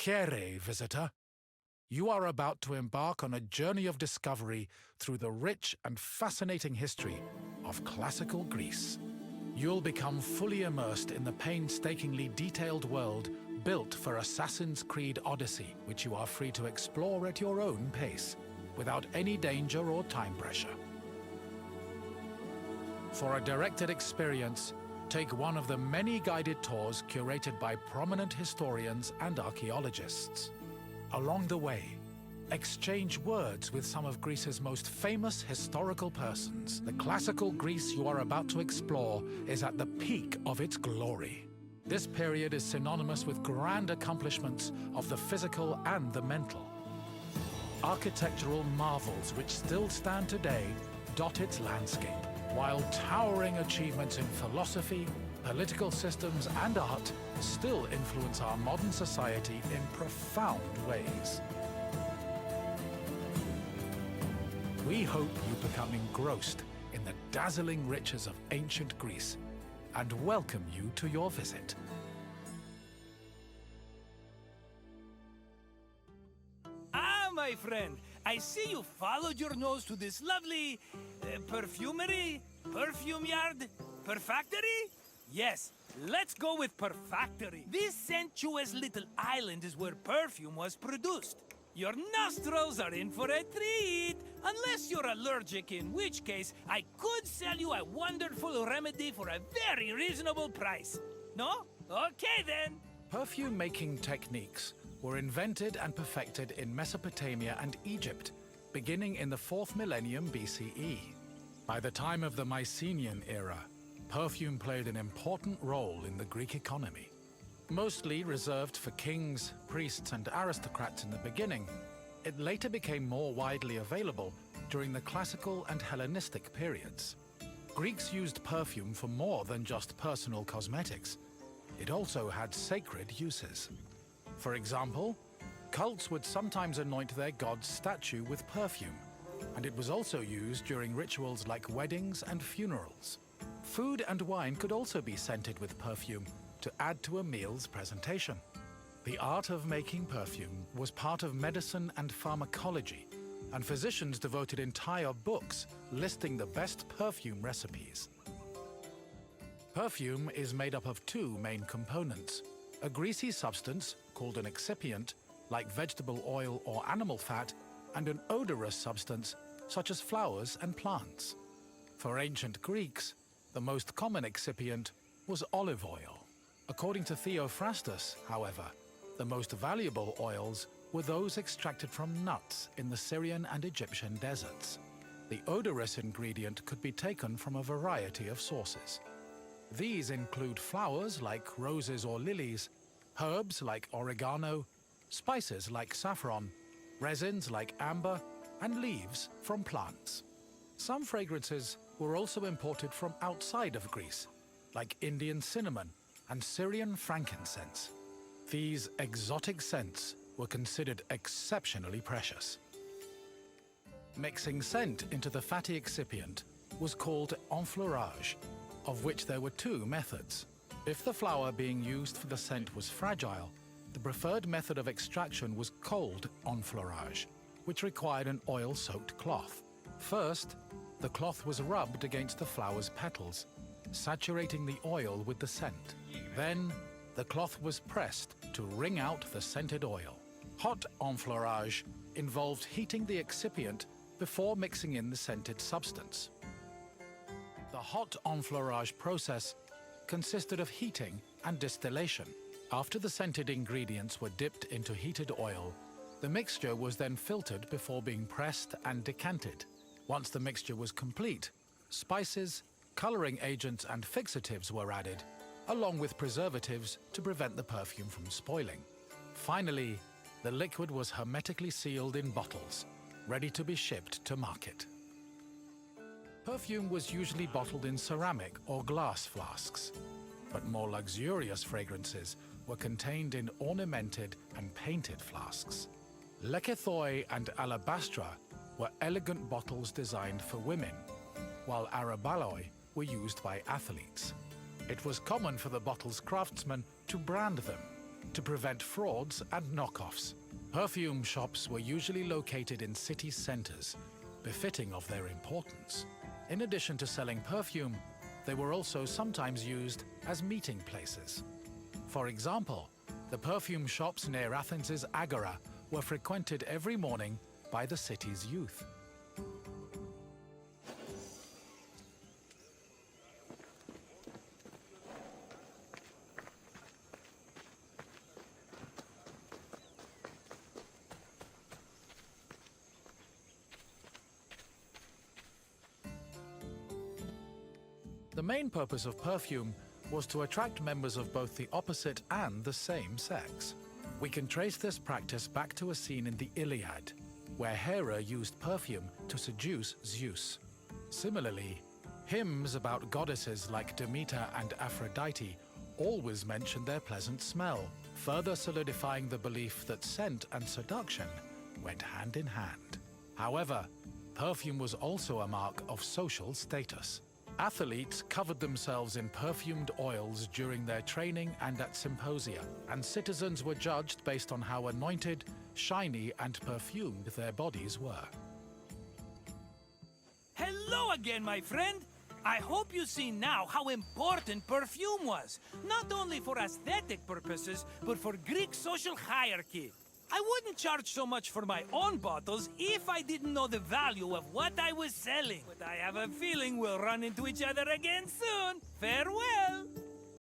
Here, visitor. You are about to embark on a journey of discovery through the rich and fascinating history of classical Greece. You'll become fully immersed in the painstakingly detailed world built for Assassin's Creed Odyssey, which you are free to explore at your own pace, without any danger or time pressure. For a directed experience, take one of the many guided tours curated by prominent historians and archaeologists. Along the way, exchange words with some of Greece's most famous historical persons. The classical Greece you are about to explore is at the peak of its glory. This period is synonymous with grand accomplishments of the physical and the mental. Architectural marvels which still stand today dot its landscape, while towering achievements in philosophy, political systems, and art still influence our modern society in profound ways. We hope you become engrossed in the dazzling riches of ancient Greece and welcome you to your visit. Ah, my friend, I see you followed your nose to this lovely perfumery, perfume yard, perfactory? Yes, let's go with perfactory. This sensuous little island is where perfume was produced. Your nostrils are in for a treat, unless you're allergic, in which case I could sell you a wonderful remedy for a very reasonable price. No? Okay then. Perfume-making techniques were invented and perfected in Mesopotamia and Egypt, beginning in the 4th millennium BCE. By the time of the Mycenaean era, perfume played an important role in the Greek economy. Mostly reserved for kings, priests, and aristocrats in the beginning, it later became more widely available during the classical and Hellenistic periods. Greeks used perfume for more than just personal cosmetics. It also had sacred uses. For example, cults would sometimes anoint their god's statue with perfume, and it was also used during rituals like weddings and funerals. Food and wine could also be scented with perfume to add to a meal's presentation. The art of making perfume was part of medicine and pharmacology, and physicians devoted entire books listing the best perfume recipes. Perfume is made up of two main components: a greasy substance called an excipient, like vegetable oil or animal fat, and an odorous substance such as flowers and plants. For ancient Greeks, the most common excipient was olive oil. According to Theophrastus, however, the most valuable oils were those extracted from nuts in the Syrian and Egyptian deserts. The odorous ingredient could be taken from a variety of sources. These include flowers like roses or lilies, herbs like oregano, spices like saffron, resins like amber, and leaves from plants. Some fragrances were also imported from outside of Greece, like Indian cinnamon and Syrian frankincense. These exotic scents were considered exceptionally precious. Mixing scent into the fatty excipient was called enfleurage, of which there were two methods. If the flower being used for the scent was fragile, the preferred method of extraction was cold enfleurage, which required an oil-soaked cloth. First, the cloth was rubbed against the flower's petals, saturating the oil with the scent. Then, the cloth was pressed to wring out the scented oil. Hot enfleurage involved heating the excipient before mixing in the scented substance. The hot enfleurage process consisted of heating and distillation. After the scented ingredients were dipped into heated oil, the mixture was then filtered before being pressed and decanted. Once the mixture was complete, spices, coloring agents, and fixatives were added, along with preservatives to prevent the perfume from spoiling. Finally, the liquid was hermetically sealed in bottles, ready to be shipped to market. Perfume was usually bottled in ceramic or glass flasks, but more luxurious fragrances were contained in ornamented and painted flasks. Lekythoi and alabastra were elegant bottles designed for women, while arabaloi were used by athletes. It was common for the bottle's craftsmen to brand them, to prevent frauds and knockoffs. Perfume shops were usually located in city centers, befitting of their importance. In addition to selling perfume, they were also sometimes used as meeting places. For example, the perfume shops near Athens's Agora were frequented every morning by the city's youth. The main purpose of perfume was to attract members of both the opposite and the same sex. We can trace this practice back to a scene in the Iliad, where Hera used perfume to seduce Zeus. Similarly, hymns about goddesses like Demeter and Aphrodite always mention their pleasant smell, further solidifying the belief that scent and seduction went hand in hand. However, perfume was also a mark of social status. Athletes covered themselves in perfumed oils during their training and at symposia, and citizens were judged based on how anointed, shiny, and perfumed their bodies were. Hello again, my friend! I hope you see now how important perfume was, not only for aesthetic purposes, but for Greek social hierarchy. I wouldn't charge so much for my own bottles if I didn't know the value of what I was selling. But I have a feeling we'll run into each other again soon. Farewell!